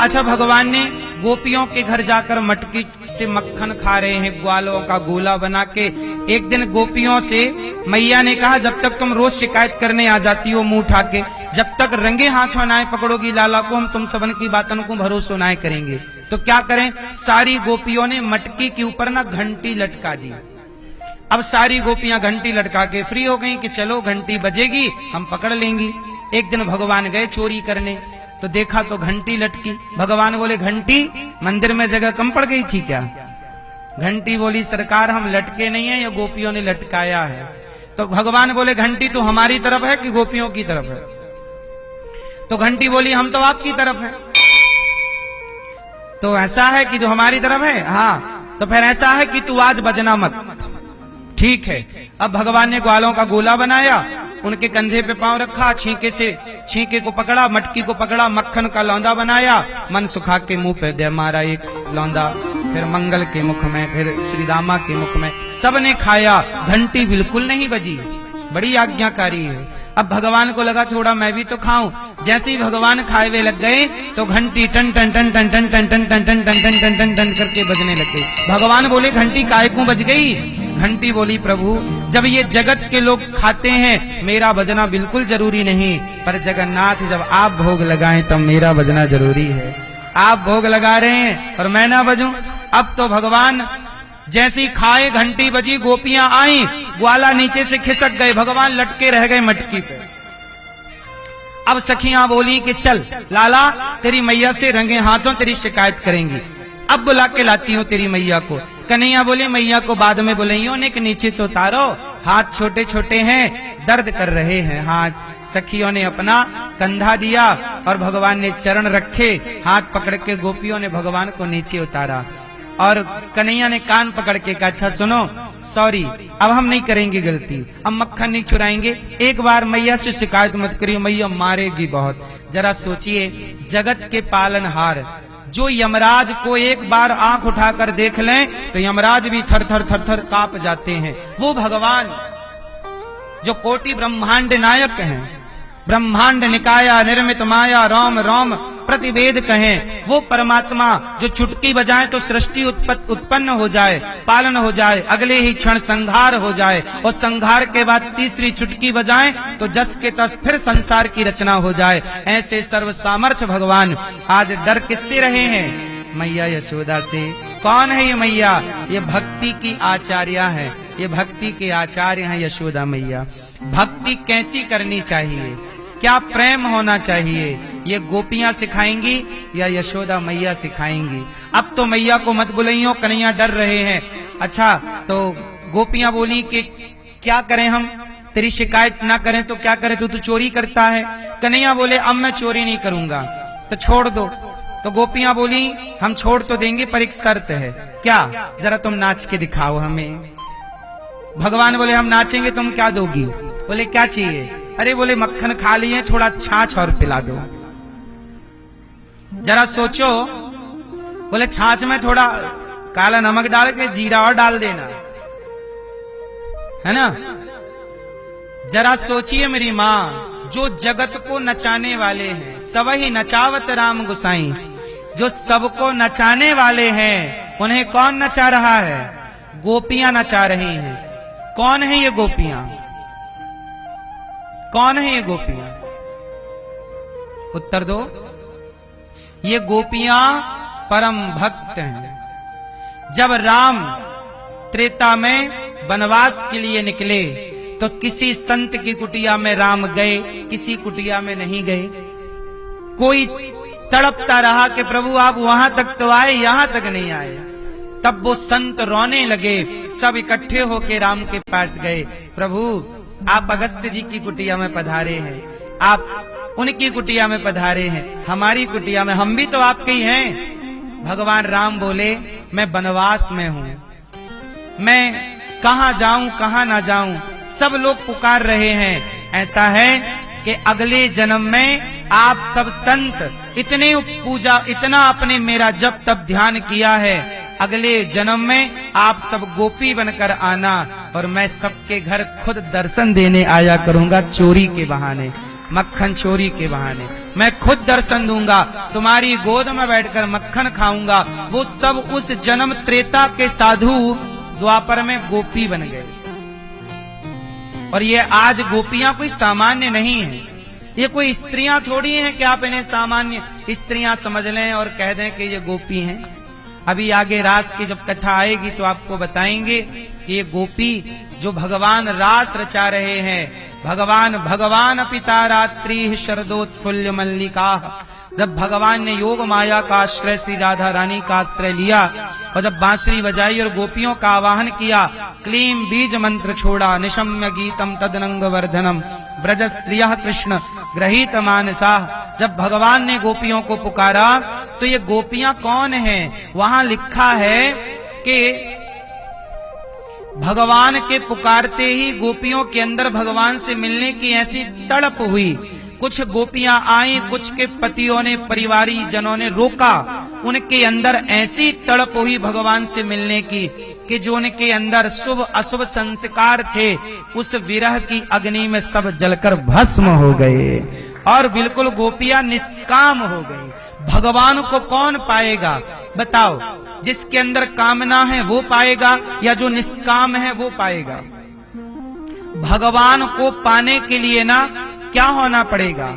अच्छा, भगवान ने गोपियों के घर जाकर मटकी से मक्खन खा रहे हैं, ग्वालों का गोला बना के। एक दिन गोपियों से मैया ने कहा, जब तक तुम रोज शिकायत करने आ जाती हो मुंह उठा के, जब तक रंगे हाथों नाए पकड़ोगी लाला को, हम तुम सबन की बातों को भरोसा नाए करेंगे। तो क्या करें, सारी गोपियों ने मटकी के ऊपर ना घंटी लटका दी। अब सारी गोपियां घंटी लटका के फ्री हो गई कि चलो घंटी बजेगी हम पकड़ लेंगी। एक दिन भगवान गए चोरी करने, तो देखा तो घंटी लटकी। भगवान बोले, घंटी मंदिर में जगह कम पड़ गई थी क्या? घंटी बोली, सरकार हम लटके नहीं है, ये गोपियों ने लटकाया है। तो भगवान बोले, घंटी तो हमारी तरफ है कि गोपियों की तरफ है? तो घंटी बोली, हम तो आपकी तरफ है। तो ऐसा है कि जो हमारी तरफ है? हाँ। तो फिर ऐसा है कि तू आज बजना मत। ठीक है। अब भगवान ने ग्वालों का गोला बनाया, उनके कंधे पे पांव रखा, छींके को पकड़ा, मटकी को पकड़ा, मक्खन का लौंदा बनाया, मन सुखा के मुंह पे दे मारा एक लौंदा, फिर मंगल के मुख में, फिर श्री दामा के मुख में, सबने खाया। घंटी बिल्कुल नहीं बजी, बड़ी आज्ञाकारी है। अब भगवान को लगा थोड़ा मैं भी तो खाऊं। जैसे ही भगवान खाए हुए लग गए तो घंटी टन टन टन टन टन टन टन टन टन टन टन टन टन टन करके बजने लग गई। भगवान बोले, घंटी काहे क्यों बज गई? घंटी बोली, प्रभु जब ये जगत के लोग खाते हैं मेरा बजना बिल्कुल जरूरी नहीं, पर जगन्नाथ जब आप भोग लगाएं तब मेरा बजना जरूरी है। आप भोग लगा रहे हैं और मैं ना बजूं? अब तो भगवान जैसे ही खाए, घंटी बजी, गोपियां आई, ग्वाला नीचे से खिसक गए, भगवान लटके रह गए मटकी पे। अब सखियां बोली कि चल लाला, तेरी मैया से रंगे हाथों तेरी शिकायत करेंगी, अब बुला के लाती हूँ तेरी मैया को। कन्हैया बोले, मैया को बाद में बुलाइयो, ने नीचे तो तारो, हाथ छोटे छोटे हैं, दर्द कर रहे हैं हाथ। सखियों ने अपना कंधा दिया और भगवान ने चरण रखे, हाथ पकड़ के गोपियों ने भगवान को नीचे उतारा। और कन्हैया ने कान पकड़ के कहा, अच्छा सुनो, सॉरी, अब हम नहीं करेंगे गलती, अब मक्खन नहीं चुराएंगे, एक बार मैया से शिकायत मत करिए, मैया मारेगी बहुत। जरा सोचिए, जगत के पालनहार जो यमराज को एक बार आंख उठाकर देख लें तो यमराज भी थर थर थर थर कांप जाते हैं, वो भगवान जो कोटि ब्रह्मांड नायक हैं, ब्रह्मांड निकाया निर्मित माया रोम रोम प्रतिवेद कहें, वो परमात्मा जो चुटकी बजाए तो सृष्टि उत्पन्न हो जाए, पालन हो जाए, अगले ही क्षण संहार हो जाए, और संहार के बाद तीसरी चुटकी बजाए तो जस के तस फिर संसार की रचना हो जाए। ऐसे सर्व सामर्थ्य भगवान आज डर किससे रहे हैं? मैया यशोदा से। कौन है ये मैया? ये भक्ति की आचार्य है, ये भक्ति के आचार्य हैं यशोदा मैया। भक्ति कैसी करनी चाहिए, क्या प्रेम होना चाहिए, ये गोपियां सिखाएंगी या यशोदा मैया सिखाएंगी? अब तो मैया को मत बुलाइयो, कन्हैया डर रहे हैं। अच्छा, तो गोपियां बोली कि क्या करें हम, तेरी शिकायत ना करें तो क्या करें, तू तो चोरी करता है। कन्हैया बोले, अब मैं चोरी नहीं करूंगा, तो छोड़ दो। तो गोपियां बोली, हम छोड़ तो देंगे पर एक शर्त है। क्या? जरा तुम नाच के दिखाओ हमें। भगवान बोले, हम नाचेंगे, तुम क्या दोगी? बोले, क्या चाहिए? अरे बोले, मक्खन खा लिए, थोड़ा छाछ और पिला दो। जरा सोचो, बोले छाछ में थोड़ा काला नमक डाल के जीरा और डाल देना, है ना? जरा सोचिए मेरी माँ, जो जगत को नचाने वाले हैं, सब ही नचावत राम गुसाई, जो सबको नचाने वाले हैं उन्हें कौन नचा रहा है? गोपियां नचा रही हैं। कौन है ये गोपियां? कौन है ये गोपियां? उत्तर दो। ये गोपियां परम भक्त हैं। जब राम त्रेता में वनवास के लिए निकले तो किसी संत की कुटिया में राम गए, किसी कुटिया में नहीं गए। कोई तड़पता रहा कि प्रभु आप वहां तक तो आए, यहां तक नहीं आए। तब वो संत रोने लगे, सब इकट्ठे होके राम के पास गए। प्रभु आप अगस्त्य जी की कुटिया में पधारे हैं, आप उनकी कुटिया में पधारे हैं, हमारी कुटिया में, हम भी तो आपके ही हैं। भगवान राम बोले, मैं वनवास में हूं, मैं कहां जाऊं कहां ना जाऊं, सब लोग पुकार रहे हैं। ऐसा है कि अगले जन्म में आप सब संत इतने पूजा, इतना आपने मेरा जब तब ध्यान किया है, अगले जन्म में आप सब गोपी बनकर आना और मैं सबके घर खुद दर्शन देने आया करूंगा चोरी के बहाने। मक्खन चोरी के बहाने। मैं खुद दर्शन दूंगा, तुम्हारी गोद में बैठकर मक्खन खाऊंगा। वो सब उस जन्म त्रेता के साधु द्वापर में गोपी बन गए। और ये आज गोपियां कोई सामान्य नहीं है, ये कोई स्त्रियां थोड़ी हैं कि आप इन्हें सामान्य स्त्रियां समझ लें और कह दें कि ये गोपी हैं। अभी आगे रास की जब कथा आएगी तो आपको बताएंगे कि ये गोपी जो भगवान रास रचा रहे हैं, भगवान पिता रात्रि शरदोत्फुल्ल मल्लिका। जब भगवान ने योग माया का आश्रय श्री राधा रानी का आश्रय लिया और जब बांसुरी बजाई और गोपियों का आवाहन किया, क्लीम बीज मंत्र छोड़ा, निशम्य गीतम तदनंग वर्धनम ब्रज श्रियः कृष्ण ग्रहीत मानसा। जब भगवान ने गोपियों को पुकारा तो ये गोपियां कौन हैं? वहां लिखा है कि भगवान के पुकारते ही गोपियों के अंदर भगवान से मिलने की ऐसी तड़प हुई। कुछ गोपियां आई, कुछ के पतियों ने, परिवारी जनों ने रोका। उनके अंदर ऐसी तड़प हुई भगवान से मिलने की कि जो उनके अंदर शुभ अशुभ संस्कार थे, उस विरह की अग्नि में सब जलकर भस्म हो गए और बिल्कुल गोपियां निष्काम हो गई। भगवान को कौन पाएगा बताओ? जिसके अंदर कामना है वो पाएगा या जो निष्काम है वो पाएगा? भगवान को पाने के लिए ना क्या होना पड़ेगा?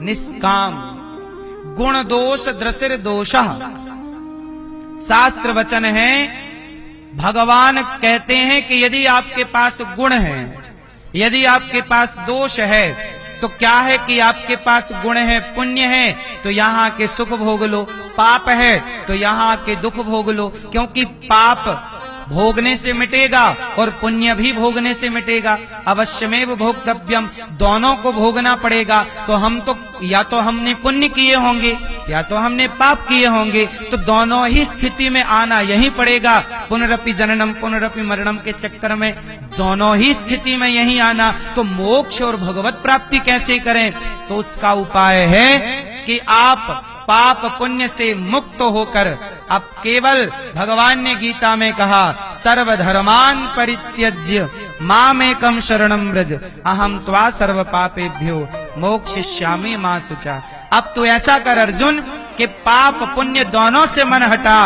निष्काम। गुण दोष दृशिर दोषः, शास्त्र वचन है। भगवान कहते हैं कि यदि आपके पास गुण है, यदि आपके पास दोष है, तो क्या है कि आपके पास गुण है, पुण्य है तो यहाँ के सुख भोग लो, पाप है तो यहाँ के दुख भोग लो। क्योंकि पाप भोगने से मिटेगा और पुण्य भी भोगने से मिटेगा। अवश्यमेव भोक्तव्यम, दोनों को भोगना पड़ेगा। तो हम तो या तो हमने पुण्य किए होंगे या तो हमने पाप किए होंगे, तो दोनों ही स्थिति में आना यही पड़ेगा। पुनरपि जननम पुनरपि मरणम के चक्कर में दोनों ही स्थिति में यही आना। तो मोक्ष और भगवत प्राप्ति कैसे करें? तो उसका उपाय है कि आप पाप पुण्य से मुक्त होकर अब केवल भगवान ने गीता में कहा, सर्वधर्मान परित्यज्य मामेकं शरणं व्रज अहम त्वा सर्व पापेभ्यो मोक्षयिष्यामि मा शुचा। अब तो ऐसा कर अर्जुन कि पाप पुण्य दोनों से मन हटा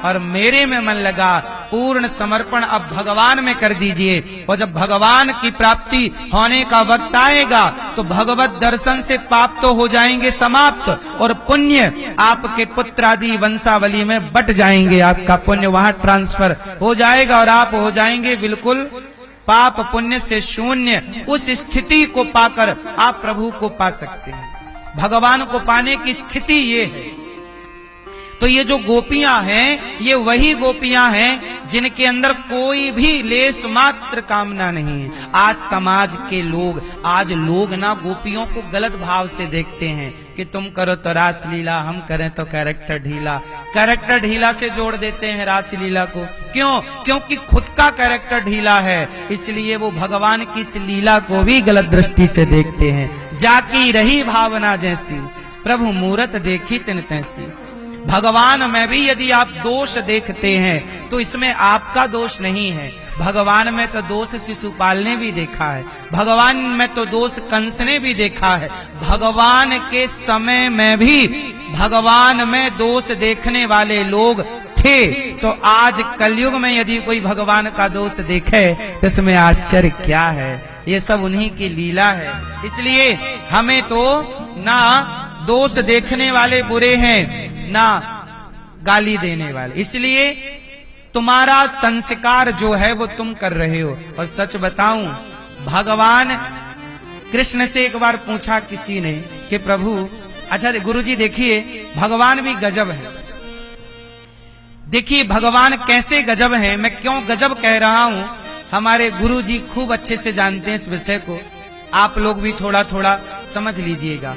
और मेरे में मन लगा। पूर्ण समर्पण अब भगवान में कर दीजिए। और जब भगवान की प्राप्ति होने का वक्त आएगा तो भगवत दर्शन से पाप तो हो जाएंगे समाप्त और पुण्य आपके पुत्र आदि वंशावली में बट जाएंगे। आपका पुण्य वहां ट्रांसफर हो जाएगा और आप हो जाएंगे बिल्कुल पाप पुण्य से शून्य। उस स्थिति को पाकर आप प्रभु को पा सकते हैं। भगवान को पाने की स्थिति ये है। तो ये जो गोपियां हैं, ये वही गोपियां हैं जिनके अंदर कोई भी लेस मात्र कामना नहीं है। आज समाज के लोग, आज लोग ना गोपियों को गलत भाव से देखते हैं कि तुम करो तो रास लीला, हम करें तो कैरेक्टर ढीला। कैरेक्टर ढीला से जोड़ देते हैं रास लीला को। क्यों? क्योंकि खुद का कैरेक्टर ढीला है, इसलिए वो भगवान की इस लीला को भी गलत दृष्टि से देखते हैं। जाकी रही भावना जैसी, प्रभु मूरत देखी तिन तैसी। भगवान में भी यदि आप दोष देखते हैं तो इसमें आपका दोष नहीं है। भगवान में तो दोष शिशुपाल ने भी देखा है, भगवान में तो दोष कंस ने भी देखा है। भगवान के समय में भी भगवान में दोष देखने वाले लोग थे। तो आज कलयुग में यदि कोई भगवान का दोष देखे तो इसमें आश्चर्य क्या है? ये सब उन्हीं की लीला है। इसलिए हमें तो ना दोष देखने वाले बुरे हैं ना गाली देने वाले। इसलिए तुम्हारा संस्कार जो है वो तुम कर रहे हो। और सच बताऊं, भगवान कृष्ण से एक बार पूछा किसी ने कि प्रभु, अच्छा गुरुजी देखिए भगवान भी गजब है। देखिए भगवान कैसे गजब है। मैं क्यों गजब कह रहा हूं, हमारे गुरुजी खूब अच्छे से जानते हैं इस विषय को। आप लोग भी थोड़ा थोड़ा समझ लीजिएगा।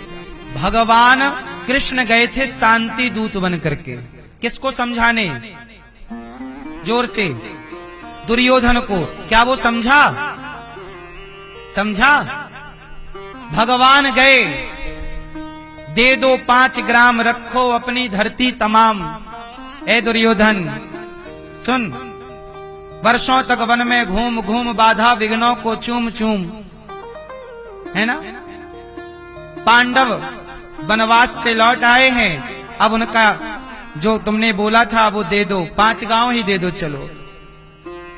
भगवान कृष्ण गए थे शांति दूत बन करके। किसको समझाने? जोर से, दुर्योधन को। क्या वो समझा? समझा? भगवान गए, दे दो 5 ग्राम, रखो अपनी धरती तमाम। ए दुर्योधन सुन, वर्षों तक वन में घूम घूम बाधा विघ्नों को चूम चूम, है ना? पांडव वनवास से लौट आए हैं, अब उनका जो तुमने बोला था वो दे दो, 5 गांव ही दे दो, चलो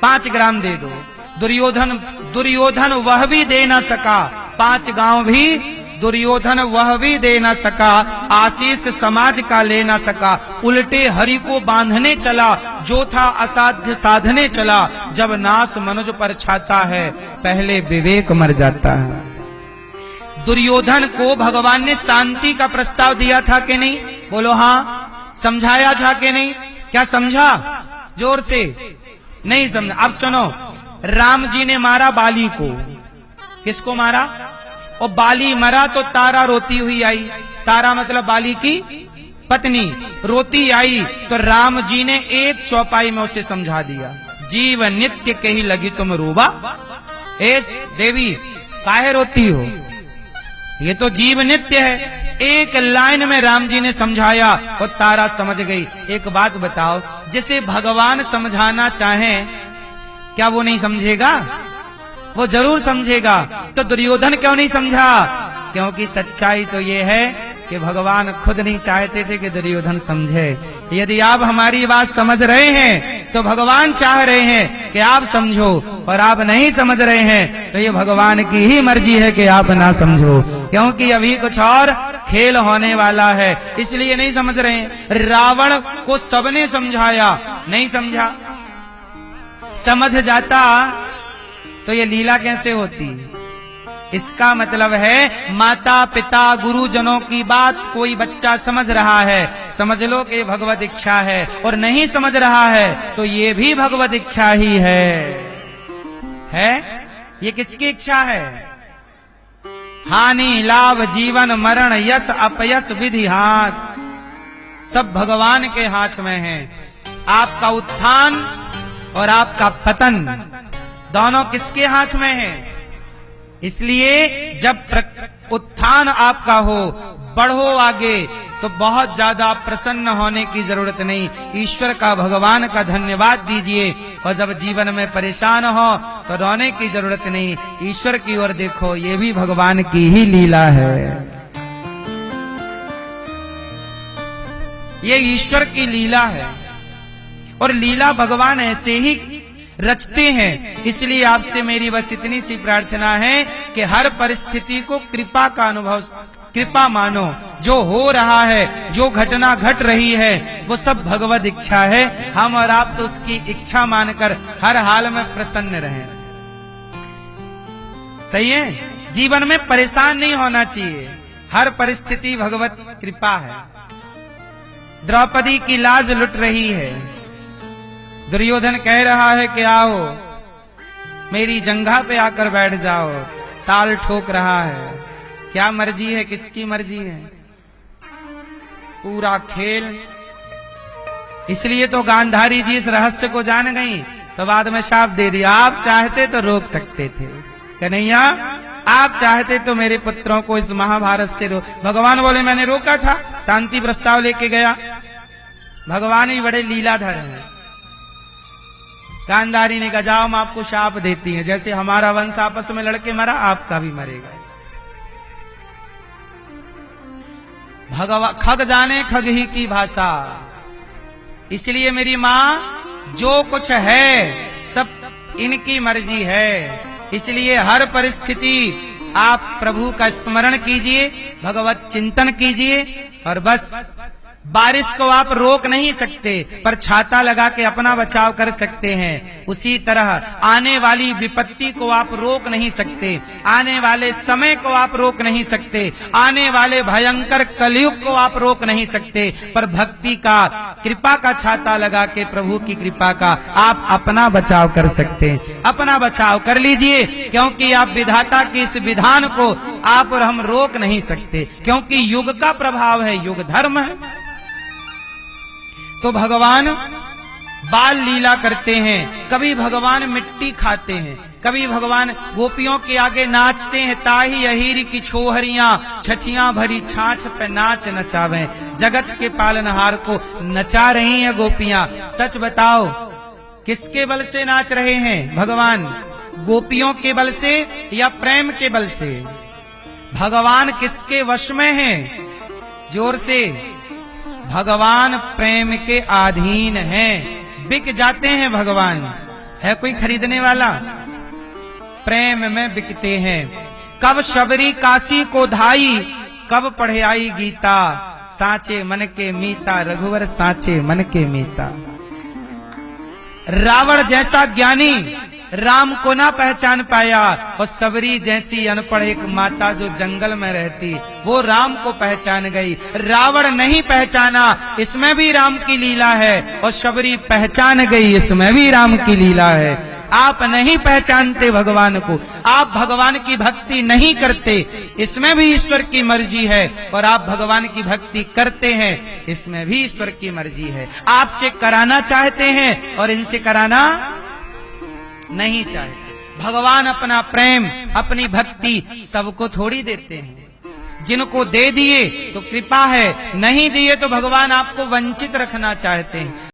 5 ग्राम दे दो। दुर्योधन वह भी दे ना सका, 5 गांव भी दुर्योधन वह भी दे ना सका, आशीष समाज का ले ना सका, उल्टे हरि को बांधने चला, जो था असाध्य साधने चला, जब नाश मनुज पर छाता है, पहले विवेक मर जाता है। दुर्योधन को भगवान ने शांति का प्रस्ताव दिया था कि नहीं? बोलो हाँ। समझाया था कि नहीं? क्या समझा? जोर से नहीं समझा। अब सुनो, राम जी ने मारा बाली को। किसको मारा? और बाली मरा तो तारा रोती हुई आई। तारा मतलब बाली की पत्नी रोती आई, तो राम जी ने एक चौपाई में उसे समझा दिया, जीव नित्य कही लगी तुम रोबा, एस देवी काहे रोती हो, ये तो जीव नित्य है। एक लाइन में राम जी ने समझाया और तारा समझ गई। एक बात बताओ, जिसे भगवान समझाना चाहें, क्या वो नहीं समझेगा? वो जरूर समझेगा। तो दुर्योधन क्यों नहीं समझा? क्योंकि सच्चाई तो ये है कि भगवान खुद नहीं चाहते थे कि दुर्योधन समझे। यदि आप हमारी बात समझ रहे हैं तो भगवान चाह रहे हैं कि आप समझो, और आप नहीं समझ रहे हैं तो ये भगवान की ही मर्जी है कि आप ना समझो, क्योंकि अभी कुछ और खेल होने वाला है, इसलिए नहीं समझ रहे हैं। रावण को सबने समझाया, नहीं समझा। समझ जाता तो ये लीला कैसे होती? इसका मतलब है माता पिता गुरुजनों की बात कोई बच्चा समझ रहा है, समझ लो कि भगवत इच्छा है, और नहीं समझ रहा है तो ये भी भगवत इच्छा ही है। ये किसकी इच्छा है? हानि लाभ जीवन मरण यश अपयश विधि हाथ, सब भगवान के हाथ में है। आपका उत्थान और आपका पतन दोनों किसके हाथ में है? इसलिए जब उत्थान आपका हो, बढ़ो आगे, तो बहुत ज्यादा प्रसन्न होने की जरूरत नहीं, ईश्वर का भगवान का धन्यवाद दीजिए। और जब जीवन में परेशान हो तो रोने की जरूरत नहीं, ईश्वर की ओर देखो, ये भी भगवान की ही लीला है, ये ईश्वर की लीला है। और लीला भगवान ऐसे ही रचते हैं। इसलिए आपसे मेरी बस इतनी सी प्रार्थना है कि हर परिस्थिति को कृपा का अनुभव, कृपा मानो। जो हो रहा है, जो घटना घट रही है, वो सब भगवत इच्छा है। हम और आप तो उसकी इच्छा मानकर हर हाल में प्रसन्न रहें। सही है? जीवन में परेशान नहीं होना चाहिए, हर परिस्थिति भगवत कृपा है। द्रौपदी की लाज लुट रही है, दुर्योधन कह रहा है कि आओ मेरी जंघा पे आकर बैठ जाओ, ताल ठोक रहा है। क्या मर्जी है? किसकी मर्जी है? पूरा खेल। इसलिए तो गांधारी जी इस रहस्य को जान गई, तो बाद में शाप दे दिया, आप चाहते तो रोक सकते थे कन्हैया, आप चाहते तो मेरे पुत्रों को इस महाभारत से रोक। भगवान बोले मैंने रोका था, शांति प्रस्ताव लेके गया। भगवान भी बड़े लीलाधर हैं। गांधारी ने कहा जाओ हम आपको शाप देती हैं, जैसे हमारा वंश आपस में लड़के मरा, आपका भी मरेगा। खग जाने खग ही की भाषा। इसलिए मेरी मां, जो कुछ है सब इनकी मर्जी है। इसलिए हर परिस्थिति आप प्रभु का स्मरण कीजिए, भगवत चिंतन कीजिए, और बस बारिश को आप रोक नहीं सकते, पर छाता लगा के अपना बचाव कर सकते हैं। उसी तरह आने वाली विपत्ति को आप रोक नहीं सकते, आने वाले समय को आप रोक नहीं सकते, आने वाले भयंकर कलयुग को आप रोक नहीं सकते, पर भक्ति का, कृपा का छाता लगा के प्रभु की कृपा का आप अपना बचाव कर सकते हैं। अपना बचाव कर लीजिए, क्योंकि आप विधाता के इस विधान को आप और हम रोक नहीं सकते, क्योंकि युग का प्रभाव है, युग धर्म है। तो भगवान बाल लीला करते हैं, कभी भगवान मिट्टी खाते हैं, कभी भगवान गोपियों के आगे नाचते हैं। ताही अहीर की छोहरियां छचियां भरी छाछ पे नाच नचावे, जगत के पालनहार को नचा रही हैं गोपियां। सच बताओ किसके बल से नाच रहे हैं भगवान? गोपियों के बल से या प्रेम के बल से? भगवान किसके वश में है? जोर से, भगवान प्रेम के अधीन हैं। बिक जाते हैं भगवान, है कोई खरीदने वाला? प्रेम में बिकते हैं। कब शबरी काशी को धाई, कब पढ़े आई गीता, साचे मन के मीता, रघुवर साचे मन के मीता। रावण जैसा ज्ञानी राम को ना पहचान पाया, और सबरी जैसी अनपढ़ एक माता जो जंगल में रहती, वो राम को पहचान गई। रावण नहीं पहचाना, इसमें भी राम की लीला है, और सबरी पहचान गई, इसमें भी राम की लीला है। आप नहीं पहचानते भगवान को, आप भगवान की भक्ति नहीं करते, इसमें भी ईश्वर की मर्जी है, और आप भगवान की भक्ति करते हैं, इसमें भी ईश्वर की मर्जी है। आपसे कराना चाहते हैं और इनसे कराना नहीं चाहते। भगवान अपना प्रेम, अपनी भक्ति सबको थोड़ी देते हैं। जिनको दे दिए तो कृपा है, नहीं दिए तो भगवान आपको वंचित रखना चाहते हैं।